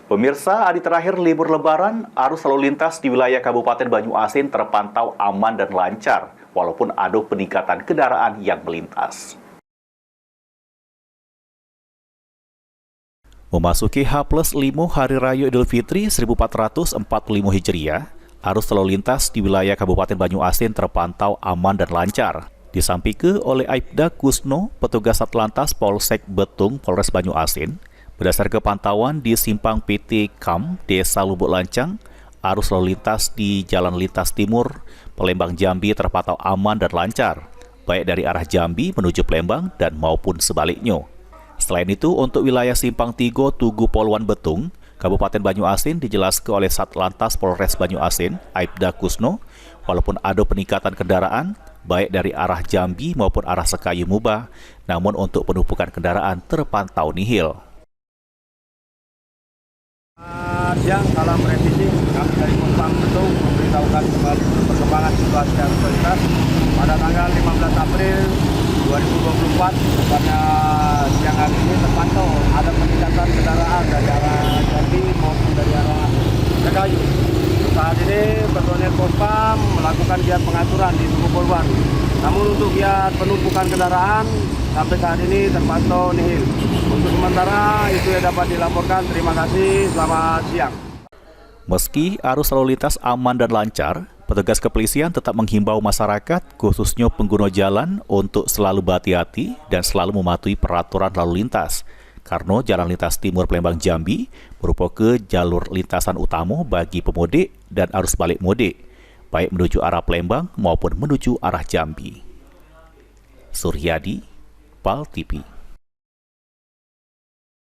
Pemirsa, hari terakhir libur Lebaran, arus lalu lintas di wilayah Kabupaten Banyuasin terpantau aman dan lancar, walaupun ada peningkatan kendaraan yang melintas. Memasuki H+5 Hari Raya Idul Fitri 1445 Hijriah, arus lalu lintas di wilayah Kabupaten Banyuasin terpantau aman dan lancar. Disampaikan oleh Aibda Kusno, petugas Satlantas Polsek Betung, Polres Banyuasin. Berdasarkan pantauan di Simpang PT KAM, Desa Lubuk Lancang, arus lalu lintas di Jalan Lintas Timur, Palembang Jambi terpantau aman dan lancar, baik dari arah Jambi menuju Palembang dan maupun sebaliknya. Selain itu, untuk wilayah Simpang Tigo Tugu Poluan Betung, Kabupaten Banyuasin dijelaskan oleh Satlantas Polres Banyuasin, Aibda Kusno, walaupun ada peningkatan kendaraan, baik dari arah Jambi maupun arah Sekayu Mubah, namun untuk penumpukan kendaraan terpantau nihil. Siang, salam revisi. Kami dari Simpang Betung memberitahukan kembali perkembangan situasi arus lalu lintas pada tanggal 15 April 2024. Pada siang hari ini terpantau ada peningkatan kendaraan dari arah Jambi maupun dari arah Sekayu. Saat ini personel Pospam melakukan giat pengaturan di Tugu Poluan. Namun untuk giat penumpukan kendaraan sampai saat ini terpantau nihil. Untuk sementara itu yang dapat dilaporkan. Terima kasih, selamat siang. Meski arus lalu lintas aman dan lancar, petugas kepolisian tetap menghimbau masyarakat, khususnya pengguna jalan, untuk selalu berhati-hati dan selalu mematuhi peraturan lalu lintas. Karena Jalan Lintas Timur Palembang Jambi merupakan jalur lintasan utama bagi pemudik dan arus balik mudik, baik menuju arah Palembang maupun menuju arah Jambi. Suryadi, PAL TV.